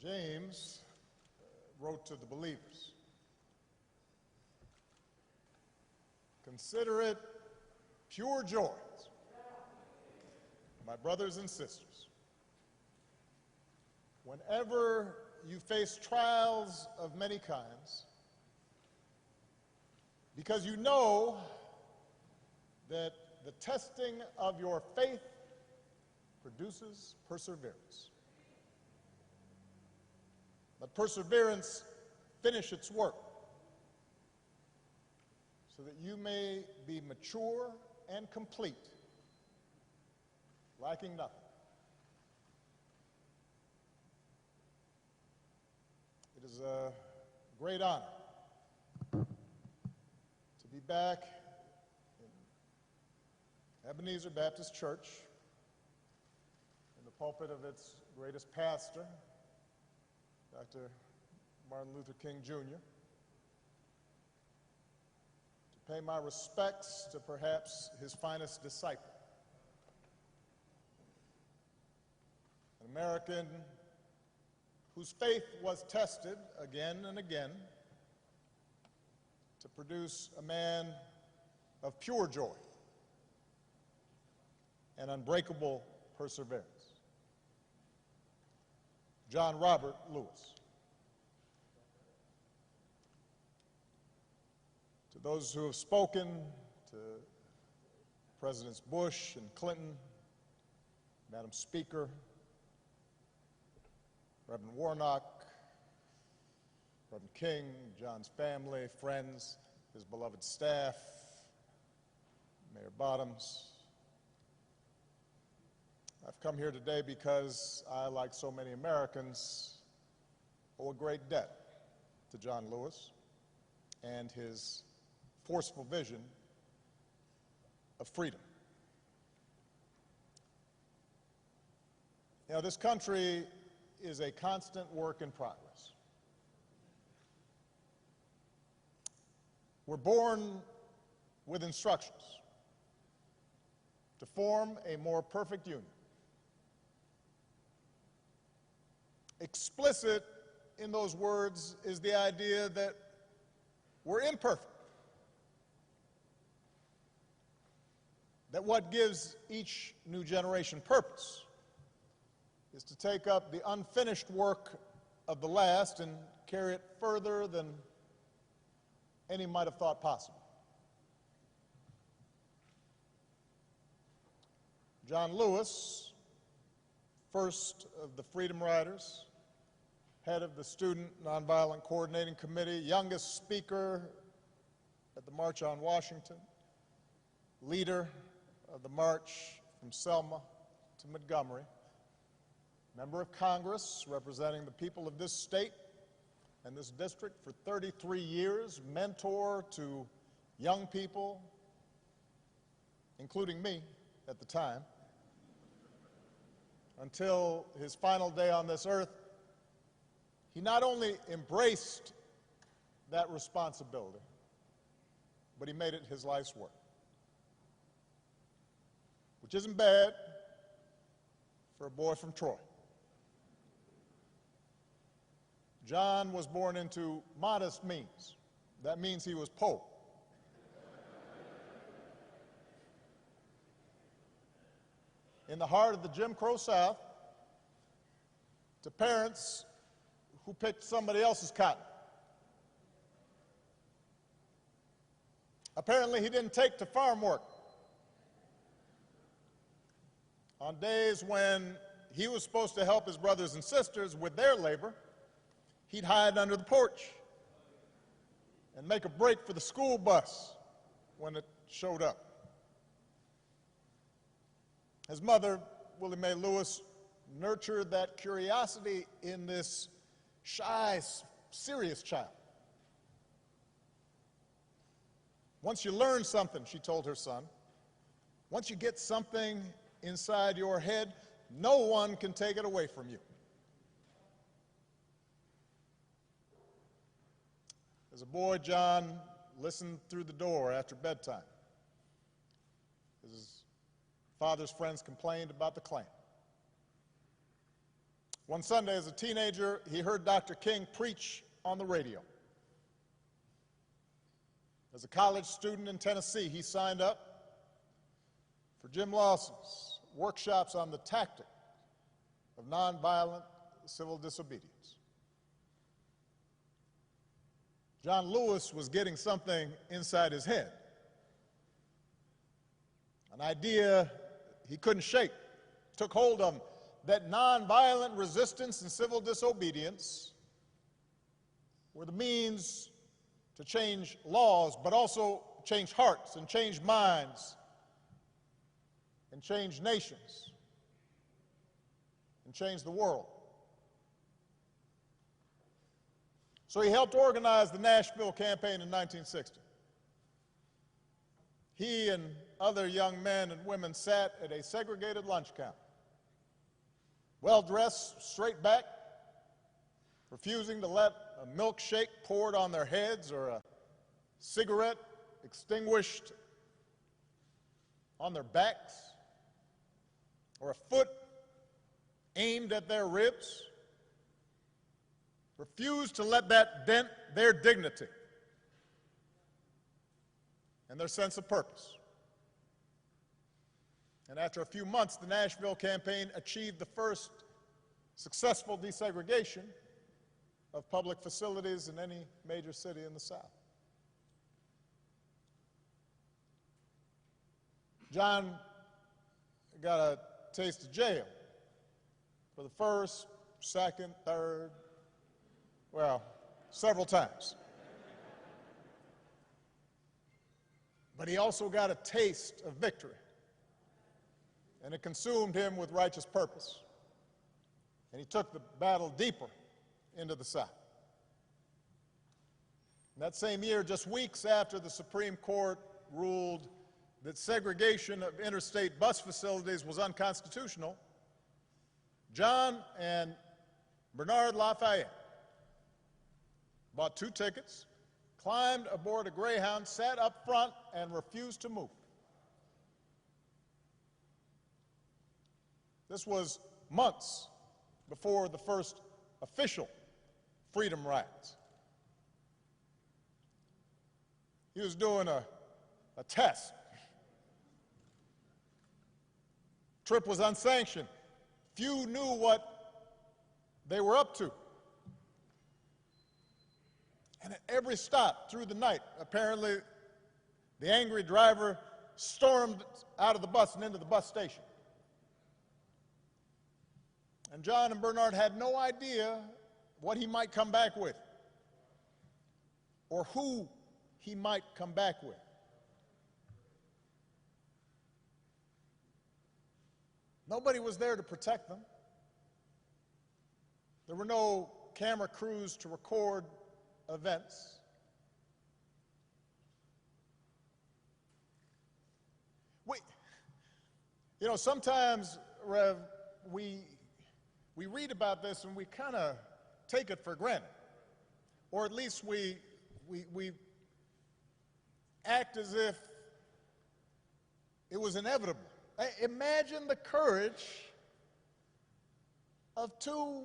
James wrote to the believers, "Consider it pure joy, my brothers and sisters, whenever you face trials of many kinds, because you know that the testing of your faith produces perseverance. Let perseverance finish its work, so that you may be mature and complete, lacking nothing." It is a great honor to be back in Ebenezer Baptist Church, in the pulpit of its greatest pastor, Dr. Martin Luther King, Jr., to pay my respects to perhaps his finest disciple, an American whose faith was tested again and again to produce a man of pure joy and unbreakable perseverance, John Robert Lewis. To those who have spoken, to Presidents Bush and Clinton, Madam Speaker, Reverend Warnock, Reverend King, John's family, friends, his beloved staff, Mayor Bottoms, I've come here today because I, like so many Americans, owe a great debt to John Lewis and his forceful vision of freedom. You know, this country is a constant work in progress. We're born with instructions to form a more perfect union. Explicit in those words is the idea that we're imperfect, that what gives each new generation purpose is to take up the unfinished work of the last and carry it further than any might have thought possible. John Lewis, first of the Freedom Riders, head of the Student Nonviolent Coordinating Committee, youngest speaker at the March on Washington, leader of the march from Selma to Montgomery, member of Congress representing the people of this state and this district for 33 years, mentor to young people, including me at the time, until his final day on this earth. He not only embraced that responsibility, but he made it his life's work, which isn't bad for a boy from Troy. John was born into modest means. That means he was poor. In the heart of the Jim Crow South, to parents who picked somebody else's cotton. Apparently, he didn't take to farm work. On days when he was supposed to help his brothers and sisters with their labor, he'd hide under the porch and make a break for the school bus when it showed up. His mother, Willie Mae Lewis, nurtured that curiosity in this shy, serious child. Once you learn something, she told her son, once you get something inside your head, no one can take it away from you. As a boy, John listened through the door after bedtime. His father's friends complained about the Klan. One Sunday, as a teenager, he heard Dr. King preach on the radio. As a college student in Tennessee, he signed up for Jim Lawson's workshops on the tactic of nonviolent civil disobedience. John Lewis was getting something inside his head, an idea he couldn't shake, took hold of him, that nonviolent resistance and civil disobedience were the means to change laws, but also change hearts and change minds and change nations and change the world. So he helped organize the Nashville campaign in 1960. He and other young men and women sat at a segregated lunch counter, well-dressed, straight back, refusing to let a milkshake poured on their heads or a cigarette extinguished on their backs or a foot aimed at their ribs. Refused to let that dent their dignity and their sense of purpose. And after a few months, the Nashville campaign achieved the first successful desegregation of public facilities in any major city in the South. John got a taste of jail for the first, second, third, well, several times. But he also got a taste of victory, and it consumed him with righteous purpose. And he took the battle deeper into the South. And that same year, just weeks after the Supreme Court ruled that segregation of interstate bus facilities was unconstitutional, John and Bernard Lafayette bought 2 tickets, climbed aboard a Greyhound, sat up front, and refused to move. This was months before the first official freedom rides. He was doing a test. Trip was unsanctioned. Few knew what they were up to. And at every stop through the night, apparently the angry driver stormed out of the bus and into the bus station. And John and Bernard had no idea what he might come back with or who he might come back with. Nobody was there to protect them. There were no camera crews to record events. Sometimes, Rev, we read about this and we kind of take it for granted, or at least we act as if it was inevitable. Imagine the courage of 2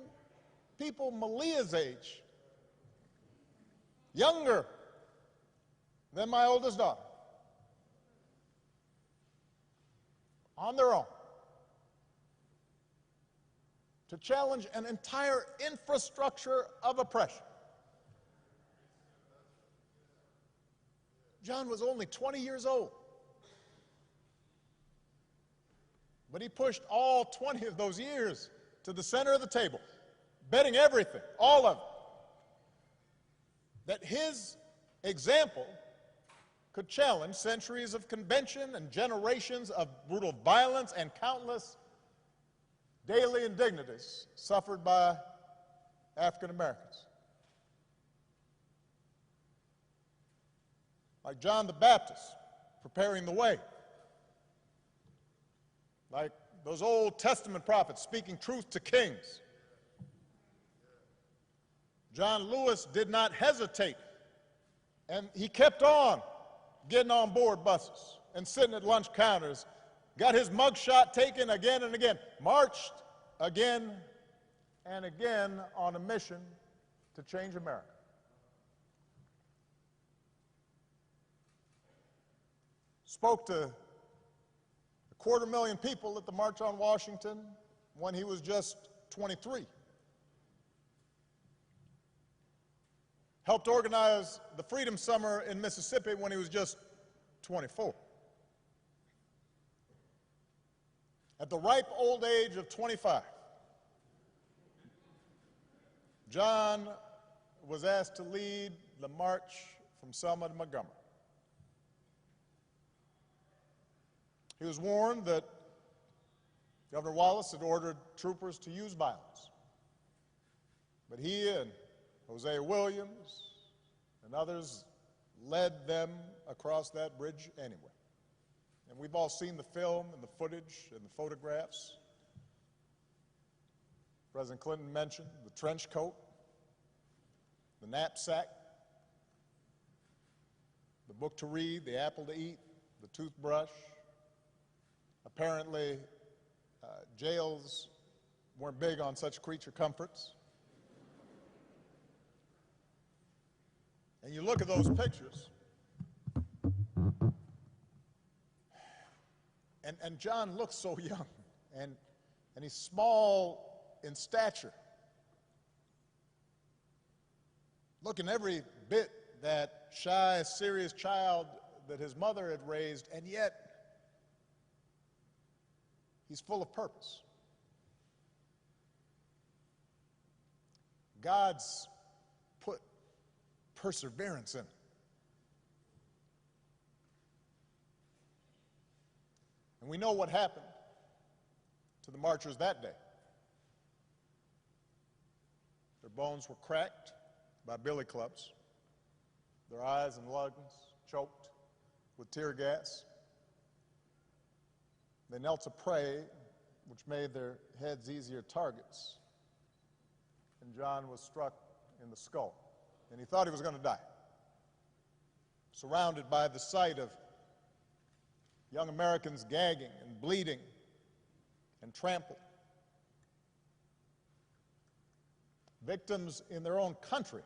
people Malia's age, younger than my oldest daughter, on their own, to challenge an entire infrastructure of oppression. John was only 20 years old, but he pushed all 20 of those years to the center of the table, betting everything, all of it, that his example could challenge centuries of convention and generations of brutal violence and countless daily indignities suffered by African Americans. like John the Baptist preparing the way, like those Old Testament prophets speaking truth to kings. John Lewis did not hesitate, and he kept on getting on board buses and sitting at lunch counters, got his mugshot taken again and again, marched again and again on a mission to change America. Spoke to 250,000 people at the March on Washington when he was just 23. Helped organize the Freedom Summer in Mississippi when he was just 24. At the ripe old age of 25, John was asked to lead the march from Selma to Montgomery. He was warned that Governor Wallace had ordered troopers to use violence. But he and Hosea Williams and others led them across that bridge anyway. And we've all seen the film and the footage and the photographs. President Clinton mentioned the trench coat, the knapsack, the book to read, the apple to eat, the toothbrush. Apparently, jails weren't big on such creature comforts. And you look at those pictures, and John looks so young, and he's small in stature, looking every bit that shy, serious child that his mother had raised, and yet he's full of purpose. God's put perseverance in it. And we know what happened to the marchers that day. Their bones were cracked by billy clubs, their eyes and lungs choked with tear gas. They knelt to pray, which made their heads easier targets. And John was struck in the skull, and he thought he was going to die. Surrounded by the sight of young Americans gagging and bleeding and trampled. Victims in their own country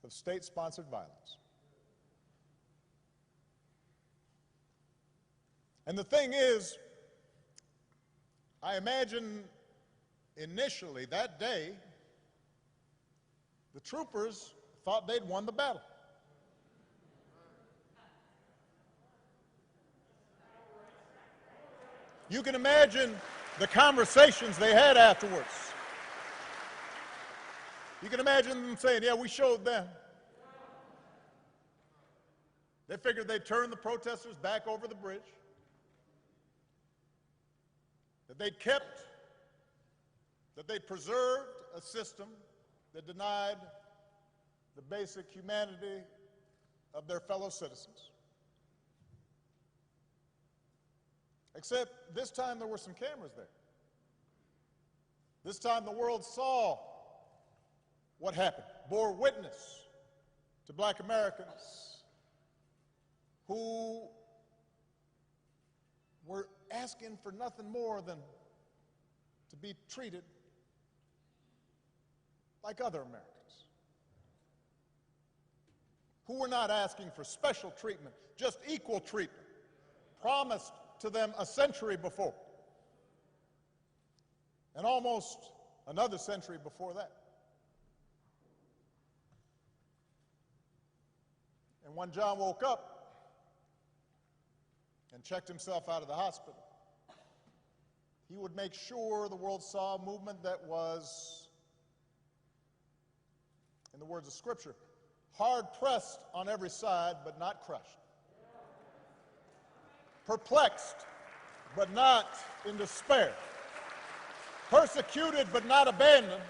of state-sponsored violence. And the thing is, I imagine initially that day, the troopers thought they'd won the battle. You can imagine the conversations they had afterwards. You can imagine them saying, yeah, we showed them. They figured they'd turn the protesters back over the bridge, that they'd preserved a system that denied the basic humanity of their fellow citizens. Except this time there were some cameras there. This time the world saw what happened, bore witness to black Americans who were asking for nothing more than to be treated like other Americans, who were not asking for special treatment, just equal treatment, promised to them a century before, and almost another century before that. And when John woke up and checked himself out of the hospital, he would make sure the world saw a movement that was, in the words of Scripture, hard-pressed on every side, but not crushed. Perplexed, but not in despair. Persecuted, but not abandoned.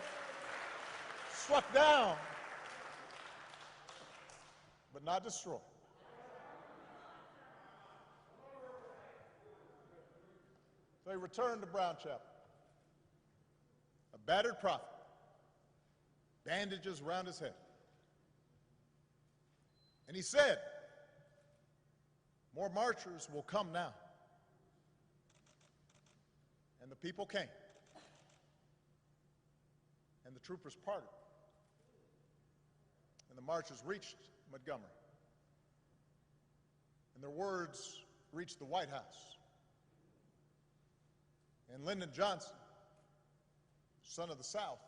Struck down, but not destroy. So he returned to Brown Chapel, a battered prophet, bandages around his head. And he said, more marchers will come now. And the people came. And the troopers parted. And the marchers reached Montgomery. And their words reached the White House. And Lyndon Johnson, son of the South,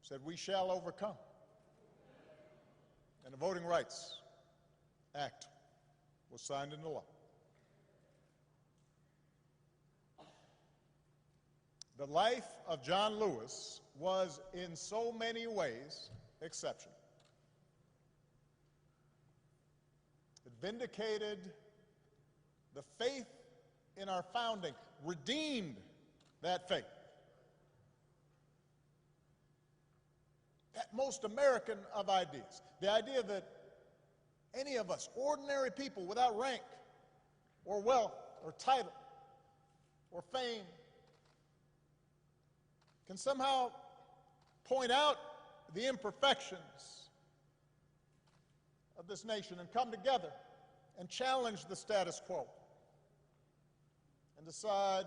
said, we shall overcome. And the Voting Rights Act was signed into law. The life of John Lewis was in so many ways exceptional. It vindicated the faith in our founding, redeemed that faith. That most American of ideas, the idea that any of us, ordinary people without rank or wealth or title or fame, can somehow point out the imperfections of this nation and come together and challenge the status quo and decide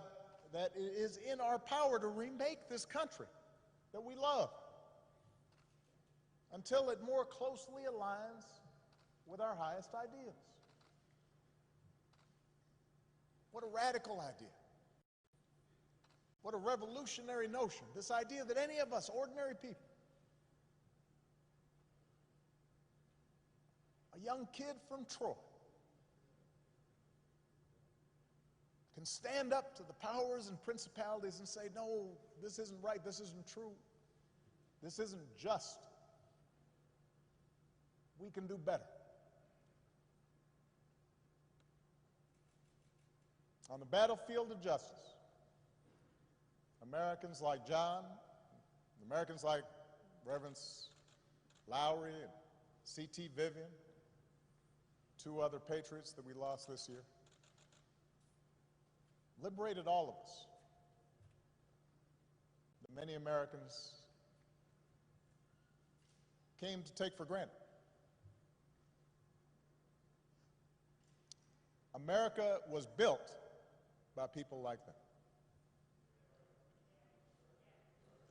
that it is in our power to remake this country that we love until it more closely aligns with our highest ideals. What a radical idea. What a revolutionary notion, this idea that any of us, ordinary people, a young kid from Troy, can stand up to the powers and principalities and say, no, this isn't right, this isn't true, this isn't just. We can do better. On the battlefield of justice, Americans like John, Americans like Reverends Lowry and C.T. Vivian, two other patriots that we lost this year, liberated all of us that many Americans came to take for granted. America was built by people like that.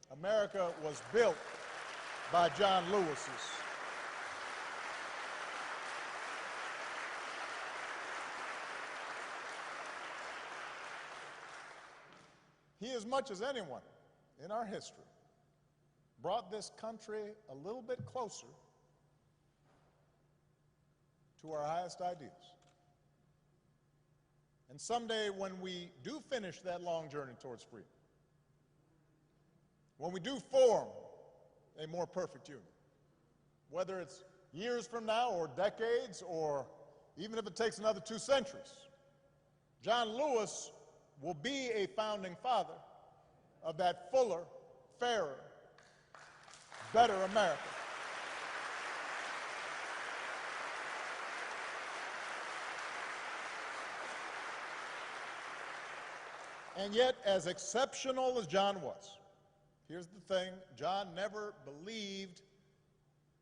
America was built by John Lewis's. He, as much as anyone in our history, brought this country a little bit closer to our highest ideals. And someday when we do finish that long journey towards freedom, when we do form a more perfect union, whether it's years from now or decades or even if it takes another 2 centuries, John Lewis will be a founding father of that fuller, fairer, better America. And yet, as exceptional as John was, here's the thing, John never believed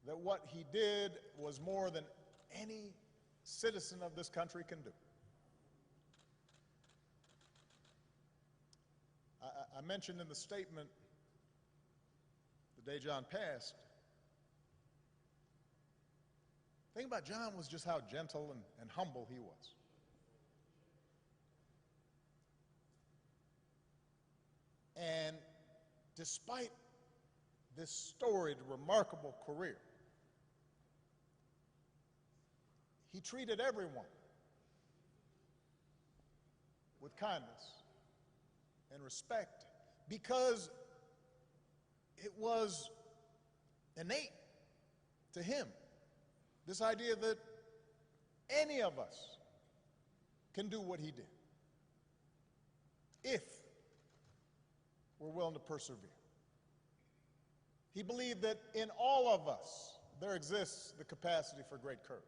that what he did was more than any citizen of this country can do. I mentioned in the statement the day John passed, the thing about John was just how gentle and humble he was. And despite this storied, remarkable career, he treated everyone with kindness and respect because it was innate to him, this idea that any of us can do what he did if we're willing to persevere. He believed that in all of us there exists the capacity for great courage.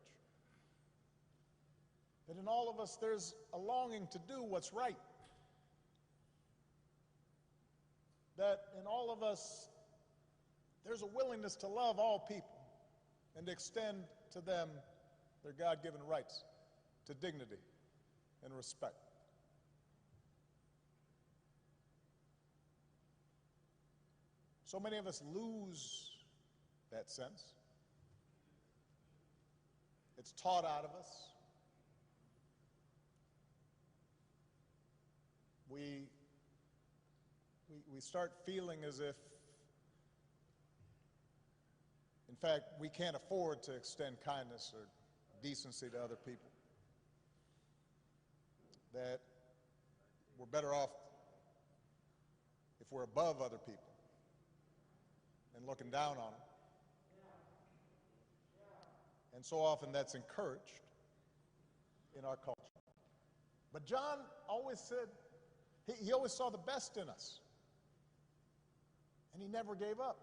That in all of us there's a longing to do what's right. That in all of us there's a willingness to love all people and to extend to them their God-given rights to dignity and respect. So many of us lose that sense. It's taught out of us. We start feeling as if, in fact, we can't afford to extend kindness or decency to other people. That we're better off if we're above other people and looking down on them. And so often that's encouraged in our culture. But John always said, he always saw the best in us. And he never gave up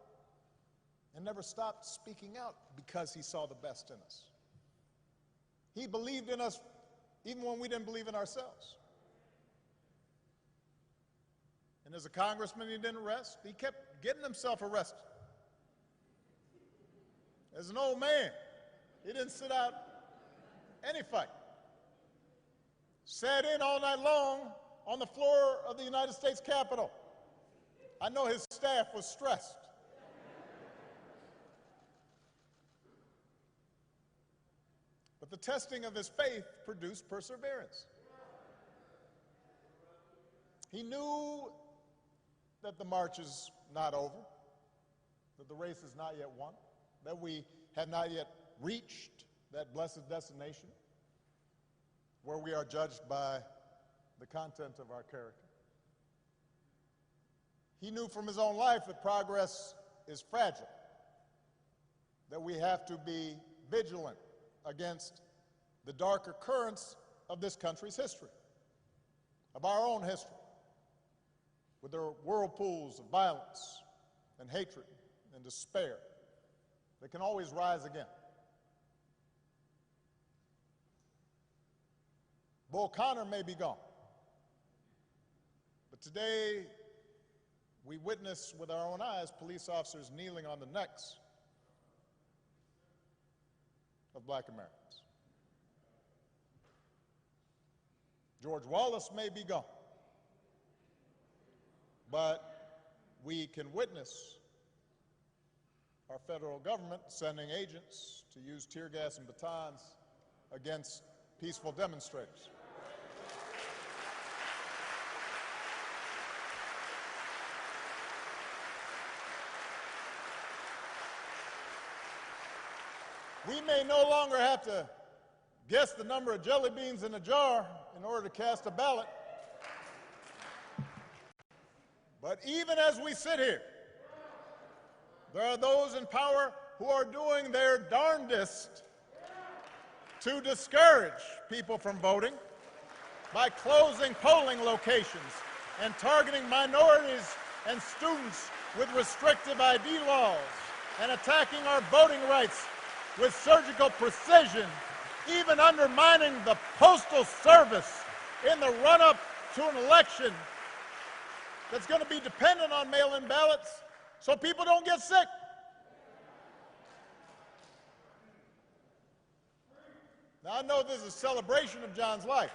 and never stopped speaking out because he saw the best in us. He believed in us even when we didn't believe in ourselves. And as a congressman, he didn't rest. He kept getting himself arrested. As an old man, he didn't sit out any fight. Sat in all night long on the floor of the United States Capitol. I know his staff was stressed. But the testing of his faith produced perseverance. He knew that the march is not over, that the race is not yet won, that we have not yet reached that blessed destination where we are judged by the content of our character. He knew from his own life that progress is fragile, that we have to be vigilant against the darker currents of this country's history, of our own history, with their whirlpools of violence and hatred and despair that can always rise again. Bull Connor may be gone, but today we witness with our own eyes police officers kneeling on the necks of black Americans. George Wallace may be gone, but we can witness our federal government sending agents to use tear gas and batons against peaceful demonstrators. We may no longer have to guess the number of jelly beans in a jar in order to cast a ballot. But even as we sit here, there are those in power who are doing their darndest to discourage people from voting by closing polling locations and targeting minorities and students with restrictive ID laws and attacking our voting rights with surgical precision, even undermining the Postal Service in the run-up to an election that's going to be dependent on mail-in ballots so people don't get sick. Now, I know this is a celebration of John's life.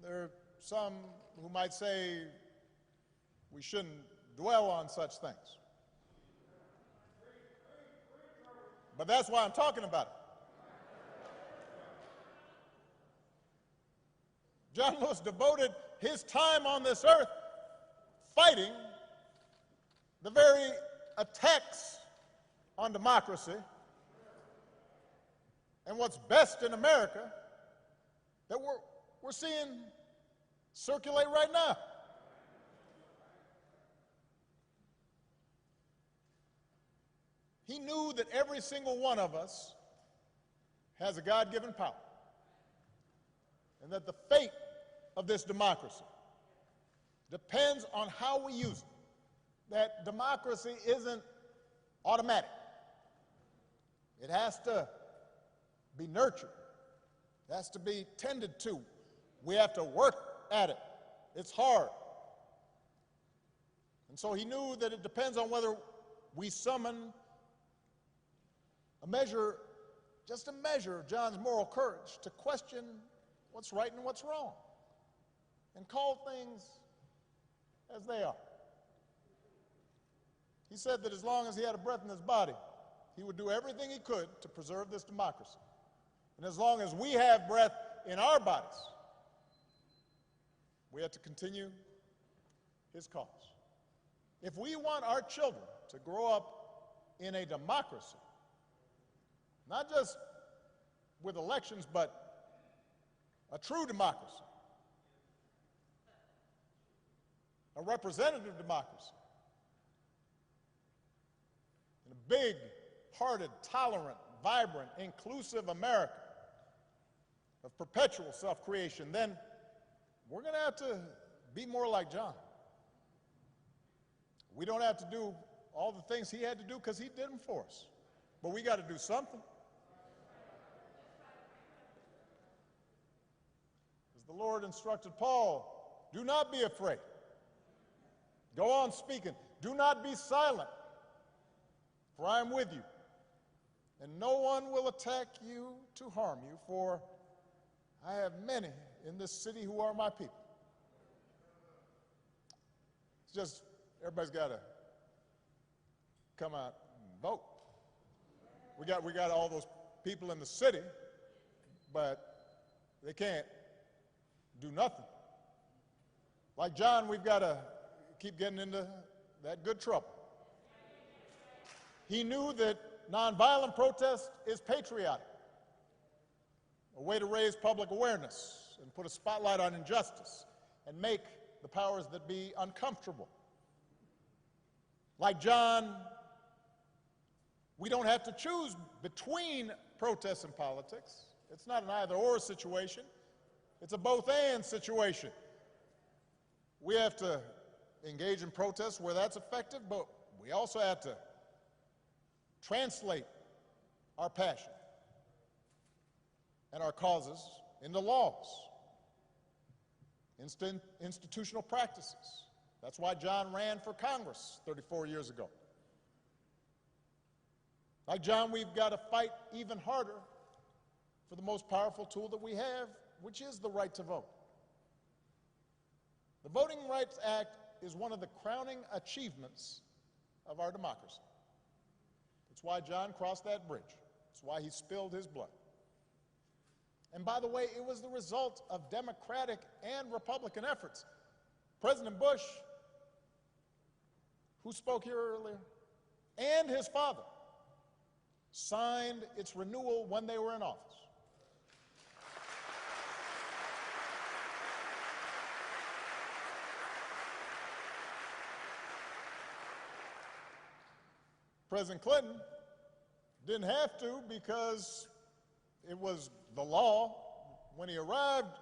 There are some who might say we shouldn't dwell on such things. But that's why I'm talking about it. John Lewis devoted his time on this earth fighting the very attacks on democracy and what's best in America that we're seeing circulate right now. He knew that every single one of us has a God-given power, and that the fate of this democracy depends on how we use it. That democracy isn't automatic. It has to be nurtured. It has to be tended to. We have to work at it. It's hard. And so he knew that it depends on whether we summon a measure, just a measure of John's moral courage to question what's right and what's wrong and call things as they are. He said that as long as he had a breath in his body, he would do everything he could to preserve this democracy. And as long as we have breath in our bodies, we have to continue his cause. If we want our children to grow up in a democracy, not just with elections, but a true democracy, a representative democracy, and a big-hearted, tolerant, vibrant, inclusive America of perpetual self-creation, then we're going to have to be more like John. We don't have to do all the things he had to do because he did them for us. But we got to do something. As the Lord instructed Paul, do not be afraid. Go on speaking. Do not be silent, for I am with you. And no one will attack you to harm you, for I have many in this city who are my people. It's just, everybody's got to come out and vote. We got all those people in the city, but they can't do nothing. Like John, we've got to keep getting into that good trouble. He knew that nonviolent protest is patriotic, a way to raise public awareness and put a spotlight on injustice and make the powers that be uncomfortable. Like John, we don't have to choose between protests and politics. It's not an either-or situation. It's a both-and situation. We have to engage in protests where that's effective, but we also have to translate our passion and our causes into laws, institutional practices. That's why John ran for Congress 34 years ago. Like John, we've got to fight even harder for the most powerful tool that we have, which is the right to vote. The Voting Rights Act is one of the crowning achievements of our democracy. It's why John crossed that bridge. It's why he spilled his blood. And by the way, it was the result of Democratic and Republican efforts. President Bush, who spoke here earlier, and his father signed its renewal when they were in office. President Clinton didn't have to because it was the law when he arrived,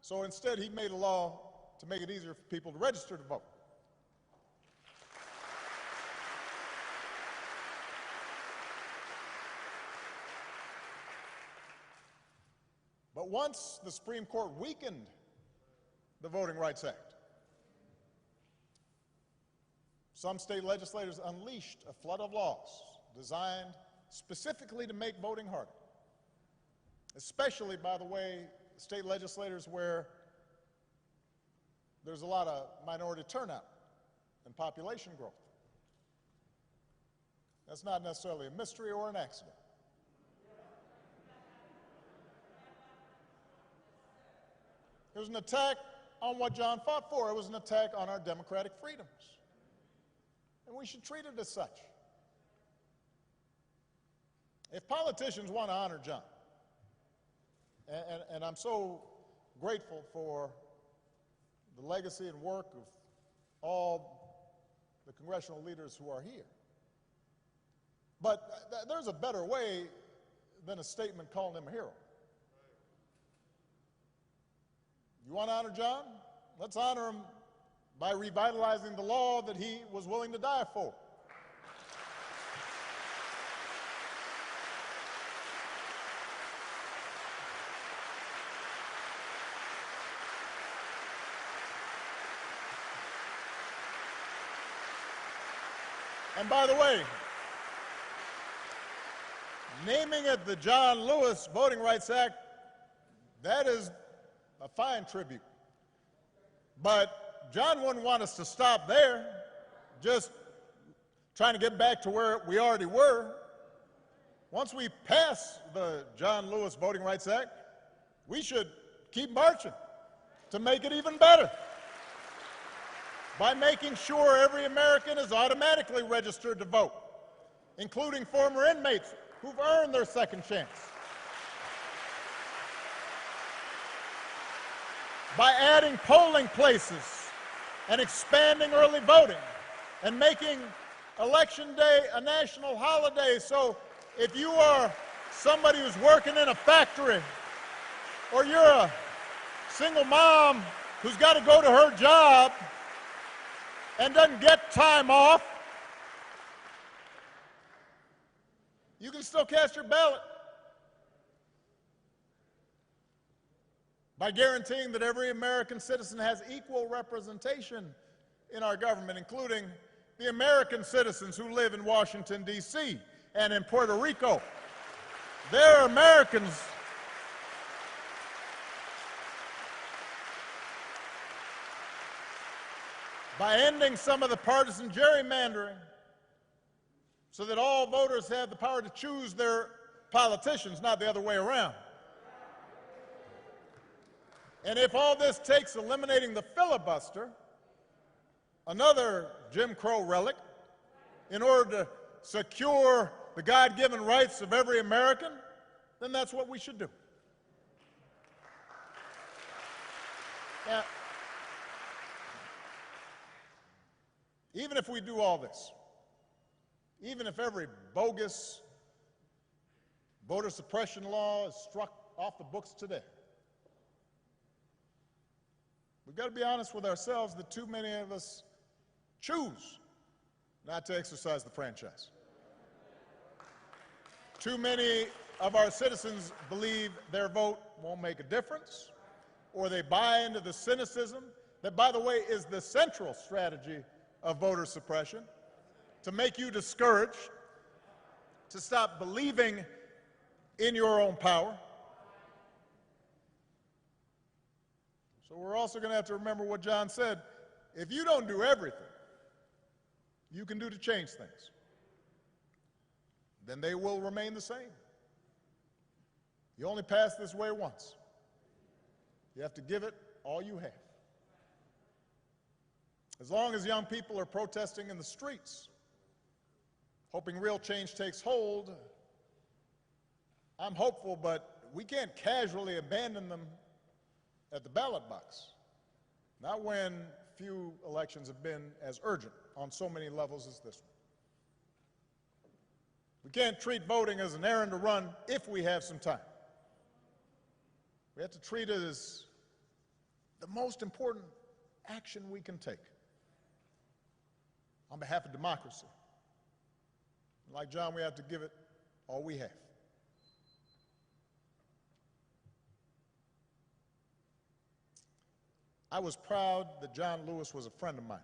so instead he made a law to make it easier for people to register to vote. But once the Supreme Court weakened the Voting Rights Act, some state legislators unleashed a flood of laws designed specifically to make voting harder, especially, by the way, state legislators where there's a lot of minority turnout and population growth. That's not necessarily a mystery or an accident. It was an attack on what John fought for. It was an attack on our democratic freedoms. And we should treat it as such. If politicians want to honor John, and I'm so grateful for the legacy and work of all the congressional leaders who are here, but there's a better way than a statement calling him a hero. You want to honor John? Let's honor him by revitalizing the law that he was willing to die for. And by the way, naming it the John Lewis Voting Rights Act, that is a fine tribute. But John wouldn't want us to stop there, just trying to get back to where we already were. Once we pass the John Lewis Voting Rights Act, we should keep marching to make it even better by making sure every American is automatically registered to vote, including former inmates who've earned their second chance. By adding polling places and expanding early voting and making Election Day a national holiday, so if you are somebody who's working in a factory or you're a single mom who's got to go to her job and doesn't get time off, you can still cast your ballot by guaranteeing that every American citizen has equal representation in our government, including the American citizens who live in Washington, D.C. and in Puerto Rico. They're Americans. By ending some of the partisan gerrymandering so that all voters have the power to choose their politicians, not the other way around. And if all this takes eliminating the filibuster, another Jim Crow relic, in order to secure the God-given rights of every American, then that's what we should do. Now, even if we do all this, even if every bogus voter suppression law is struck off the books today, we've got to be honest with ourselves that too many of us choose not to exercise the franchise. Too many of our citizens believe their vote won't make a difference, or they buy into the cynicism that, by the way, is the central strategy of voter suppression, to make you discouraged, to stop believing in your own power. So we're also going to have to remember what John said. If you don't do everything you can do to change things, then they will remain the same. You only pass this way once. You have to give it all you have. As long as young people are protesting in the streets, hoping real change takes hold, I'm hopeful, but we can't casually abandon them at the ballot box. Not when few elections have been as urgent on so many levels as this one. We can't treat voting as an errand to run if we have some time. We have to treat it as the most important action we can take on behalf of democracy. Like John, we have to give it all we have. I was proud that John Lewis was a friend of mine.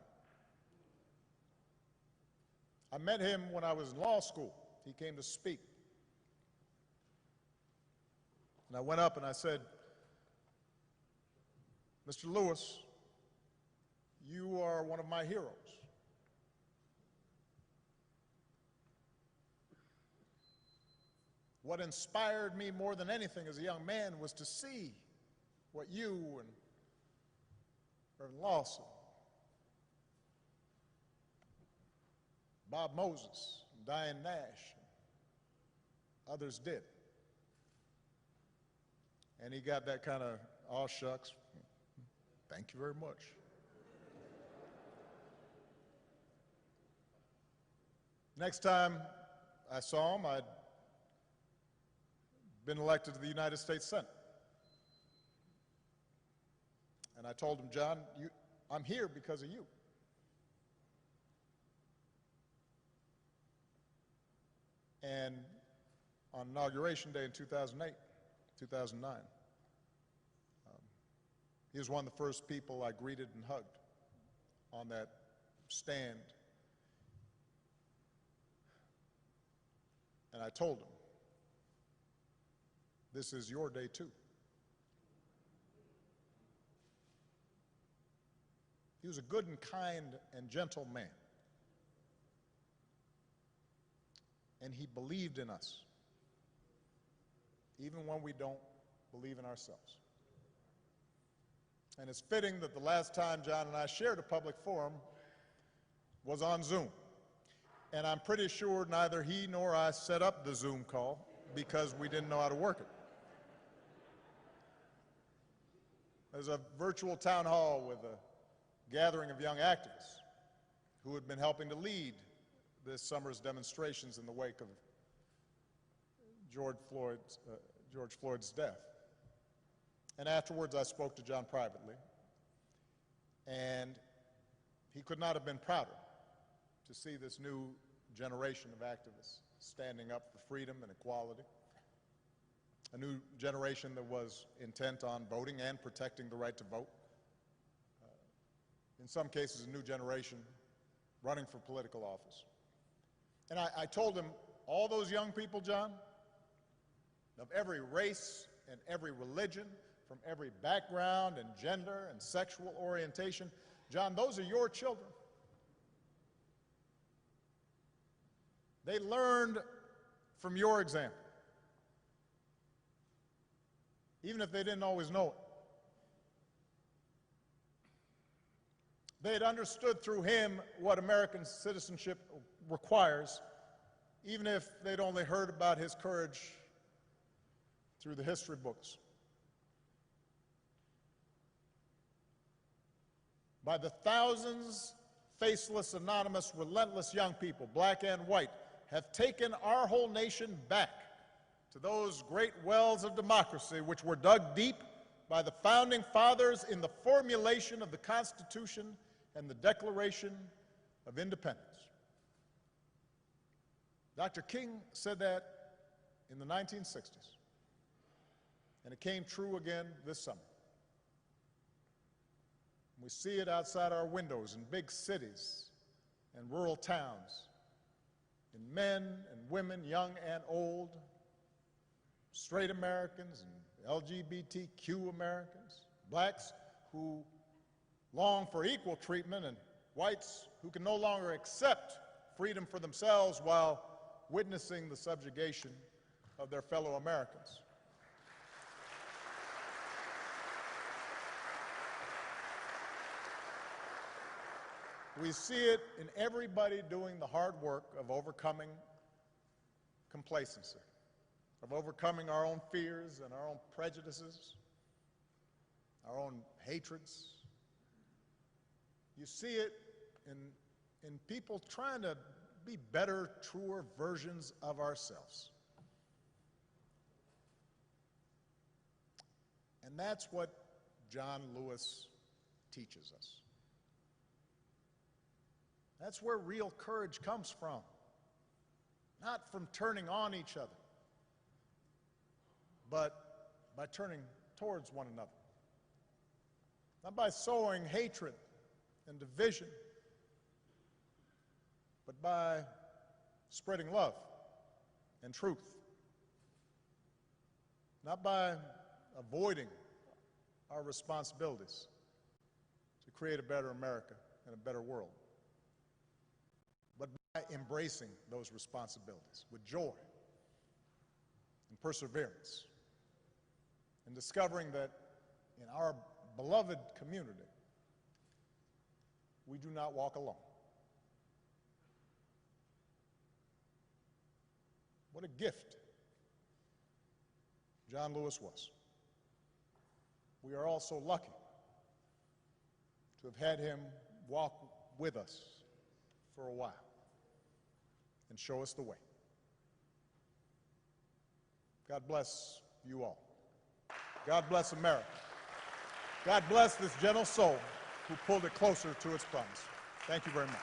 I met him when I was in law school. He came to speak. And I went up and I said, Mr. Lewis, you are one of my heroes. What inspired me more than anything as a young man was to see what you and Reverend Lawson, Bob Moses, and Diane Nash, and others did. And he got that kind of, aw shucks, thank you very much. Next time I saw him, I'd been elected to the United States Senate. And I told him, John, I'm here because of you. And on Inauguration Day in 2009, he was one of the first people I greeted and hugged on that stand And I told him, this is your day too. He was a good and kind and gentle man. And he believed in us, even when we don't believe in ourselves. And it's fitting that the last time John and I shared a public forum was on Zoom. And I'm pretty sure neither he nor I set up the Zoom call because we didn't know how to work it. There's a virtual town hall with a gathering of young activists who had been helping to lead this summer's demonstrations in the wake of George Floyd's death. And afterwards, I spoke to John privately, and he could not have been prouder to see this new generation of activists standing up for freedom and equality, a new generation that was intent on voting and protecting the right to vote. In some cases, a new generation running for political office. And I told him, all those young people, John, of every race and every religion, from every background and gender and sexual orientation, John, those are your children. They learned from your example, even if they didn't always know it. They had understood through him what American citizenship requires, even if they'd only heard about his courage through the history books. By the thousands, faceless, anonymous, relentless young people, black and white, have taken our whole nation back to those great wells of democracy which were dug deep by the founding fathers in the formulation of the Constitution and the Declaration of Independence. Dr. King said that in the 1960s, and it came true again this summer. We see it outside our windows in big cities and rural towns, in men and women, young and old, straight Americans and LGBTQ Americans, blacks who long for equal treatment, and whites who can no longer accept freedom for themselves while witnessing the subjugation of their fellow Americans. We see it in everybody doing the hard work of overcoming complacency, of overcoming our own fears and our own prejudices, our own hatreds. You see it in people trying to be better, truer versions of ourselves. And that's what John Lewis teaches us. That's where real courage comes from, not from turning on each other, but by turning towards one another. Not by sowing hatred and division, but by spreading love and truth. Not by avoiding our responsibilities to create a better America and a better world, but by embracing those responsibilities with joy and perseverance, and discovering that in our beloved community, we do not walk alone. What a gift John Lewis was. We are all so lucky to have had him walk with us for a while and show us the way. God bless you all. God bless America. God bless this gentle soul who pulled it closer to its promise. Thank you very much.